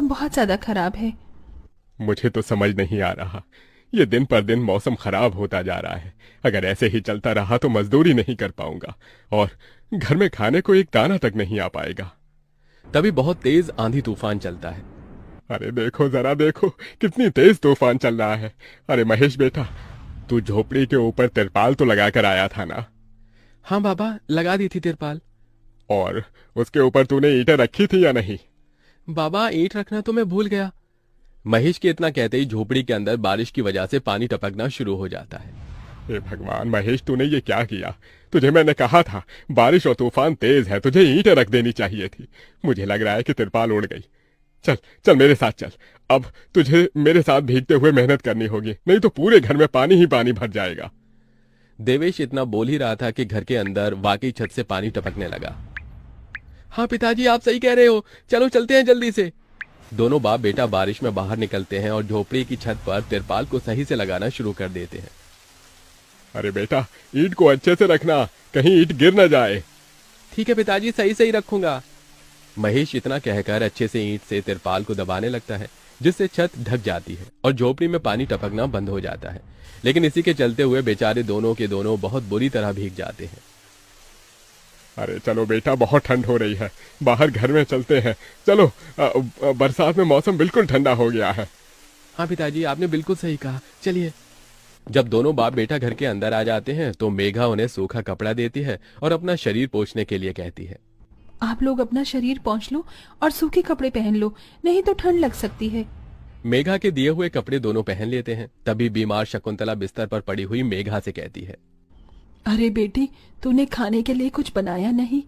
मौसम बहुत ज्यादा खराब है। मुझे तो समझ नहीं आ रहा, ये दिन पर दिन मौसम खराब होता जा रहा है। अगर ऐसे ही चलता रहा तो मजदूरी नहीं कर पाऊंगा और घर में खाने को एक दाना तक नहीं आ पाएगा। तभी बहुत तेज आंधी तूफान चलता है। अरे देखो जरा देखो, कितनी तेज तूफान चल रहा है। अरे महेश बेटा, तू झोपड़ी के ऊपर तिरपाल तो लगा कर आया था ना? हाँ बाबा, लगा दी थी तिरपाल। और उसके ऊपर तूने ईंटें रखी थी या नहीं? बाबा, ईंट रखना तो मैं भूल गया। महेश के इतना कहते ही झोपड़ी के अंदर बारिश की वजह से पानी टपकना शुरू हो जाता है। हे भगवान महेश, तूने ये क्या किया? तुझे मैंने कहा था बारिश और तूफान तेज है, तुझे ईंटें रख देनी चाहिए थी। मुझे लग रहा है कि तिरपाल उड़ गई। चल चल मेरे साथ चल। अब तुझे मेरे साथ भीगते हुए मेहनत करनी होगी, नहीं तो पूरे घर में पानी ही पानी भर जाएगा। देवेश इतना बोल ही रहा था कि घर के अंदर वाकई छत से पानी टपकने लगा। हाँ पिताजी, आप सही कह रहे हो, चलो चलते हैं जल्दी से। दोनों बाप बेटा बारिश में बाहर निकलते हैं और झोपड़ी की छत पर तिरपाल को सही से लगाना शुरू कर देते हैं। अरे बेटा, ईंट को अच्छे से रखना, कहीं ईंट गिर न जाए। ठीक है पिताजी, सही सही रखूंगा। महेश इतना कहकर अच्छे से ईंट से तिरपाल को दबाने लगता है, जिससे छत ढक जाती है और झोपड़ी में पानी टपकना बंद हो जाता है। लेकिन इसी के चलते हुए बेचारे दोनों के दोनों बहुत बुरी तरह भीग जाते हैं। अरे चलो बेटा, बहुत ठंड हो रही है, बाहर घर में चलते हैं। चलो, बरसात में मौसम बिल्कुल ठंडा हो गया है। हाँ पिताजी, आपने बिल्कुल सही कहा, चलिए। जब दोनों बाप बेटा घर के अंदर आ जाते हैं तो मेघा उन्हें सूखा कपड़ा देती है और अपना शरीर पोंछने के लिए कहती है। आप लोग अपना शरीर पोंछ लो और सूखे कपड़े पहन लो, नहीं तो ठंड लग सकती है। मेघा के दिए हुए कपड़े दोनों पहन लेते हैं। तभी बीमार शकुंतला बिस्तर पर पड़ी हुई मेघा से कहती है। अरे बेटी, तूने खाने के लिए कुछ बनाया नहीं?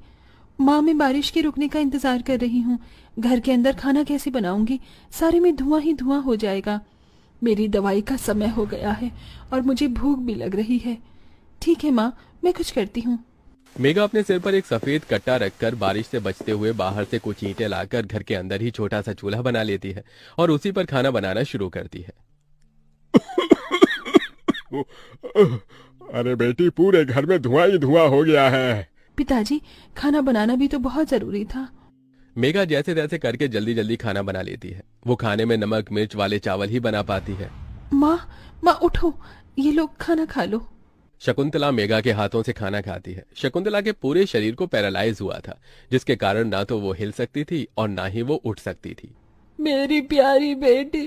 माँ, मैं बारिश के रुकने का इंतजार कर रही हूँ। घर के अंदर खाना कैसे बनाऊंगी? सारे में धुआं ही धुआं हो जाएगा। मेरी दवाई का समय हो गया है और मुझे भूख भी लग रही है। ठीक है माँ, मैं कुछ करती हूँ। मेघा अपने सिर पर एक सफेद कट्टा रखकर बारिश से बचते हुए बाहर से कुछ ईंटें लाकर घर के अंदर ही छोटा सा चूल्हा बना लेती है और उसी पर खाना बनाना शुरू करती है। अरे बेटी, पूरे घर में धुआं ही धुआं हो गया है। पिताजी, खाना बनाना भी तो बहुत जरूरी था। मेघा जैसे तैसे करके जल्दी जल्दी खाना बना लेती है। वो खाने में नमक मिर्च वाले चावल ही बना पाती है। माँ, माँ उठो, ये लोग खाना खा लो। शकुंतला मेघा के हाथों से खाना खाती है। शकुंतला के पूरे शरीर को पैरालाइज हुआ था, जिसके कारण ना तो वो हिल सकती थी और ना ही वो उठ सकती थी। मेरी प्यारी बेटी,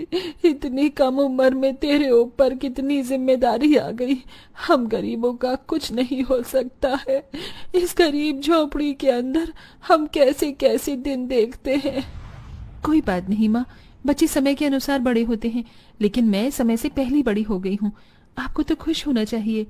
इतनी कम उम्र में तेरे ऊपर कितनी जिम्मेदारी आ गई। हम गरीबों का कुछ नहीं हो सकता है। इस गरीब झोपड़ी के अंदर हम कैसे कैसे दिन देखते हैं। कोई बात नहीं माँ, बच्चे समय के अनुसार बड़े होते हैं, लेकिन मैं समय से पहले बड़ी हो गई हूँ। आपको तो खुश होना चाहिए।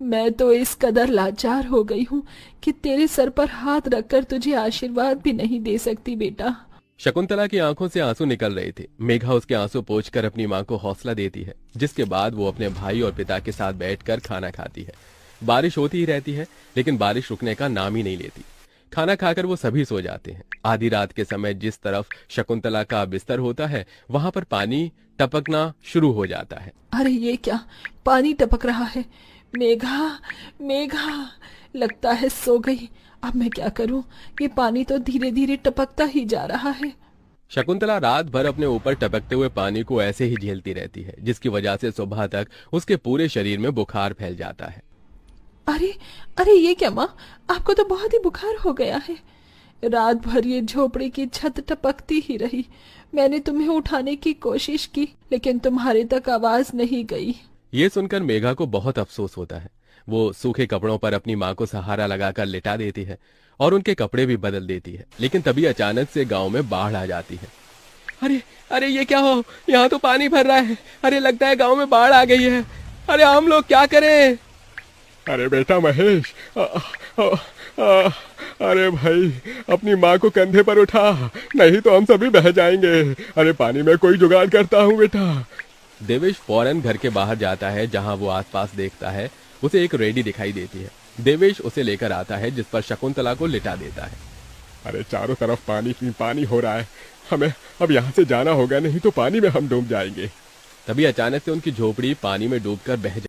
मैं तो इस कदर लाचार हो गई हूँ कि तेरे सर पर हाथ रखकर तुझे आशीर्वाद भी नहीं दे सकती बेटा। शकुंतला की आंखों से आंसू निकल रहे थे। मेघा उसके आंसू पोंछकर अपनी मां को हौसला देती है, जिसके बाद वो अपने भाई और पिता के साथ बैठकर खाना खाती है। बारिश होती ही रहती है, लेकिन बारिश रुकने का नाम ही नहीं लेती। खाना खाकर वो सभी सो जाते हैं। आधी रात के समय जिस तरफ शकुंतला का बिस्तर होता है, वहां पर पानी टपकना शुरू हो जाता है। अरे ये क्या, पानी टपक रहा है। मेघा, मेघा, लगता है सो गई। अब मैं क्या करूं? ये पानी तो धीरे धीरे टपकता ही जा रहा है। शकुंतला रात भर अपने ऊपर टपकते हुए पानी को ऐसे ही झेलती रहती है, जिसकी वजह से सुबह तक उसके पूरे शरीर में बुखार फैल जाता है। अरे अरे, ये क्या माँ, आपको तो बहुत ही बुखार हो गया है। रात भर ये झोपड़ी की छत टपकती ही रही। मैंने तुम्हें उठाने की कोशिश की, लेकिन तुम्हारे तक आवाज नहीं गई। ये सुनकर मेघा को बहुत अफसोस होता है। वो सूखे कपड़ों पर अपनी मां को सहारा लगाकर लिटा देती है और उनके कपड़े भी बदल देती है। लेकिन तभी अचानक से गांव में बाढ़ आ जाती है। अरे अरे, ये क्या हो, यहाँ तो पानी भर रहा है। अरे लगता है गांव में बाढ़ आ गई है। अरे हम लोग क्या करें? अरे बेटा महेश, अरे भाई, अपनी माँ को कंधे पर उठा, नहीं तो हम सभी बह जाएंगे। अरे पानी में कोई जुगाड़ करता हूँ बेटा। देवेश फौरन घर के बाहर जाता है। जहां वो आसपास देखता है, उसे एक रेडी दिखाई देती है। देवेश उसे लेकर आता है, जिस पर शकुंतला को लिटा देता है। अरे चारों तरफ पानी ही पानी हो रहा है, हमें अब यहाँ से जाना होगा, नहीं तो पानी में हम डूब जाएंगे। तभी अचानक से उनकी झोपड़ी पानी में डूबकर बह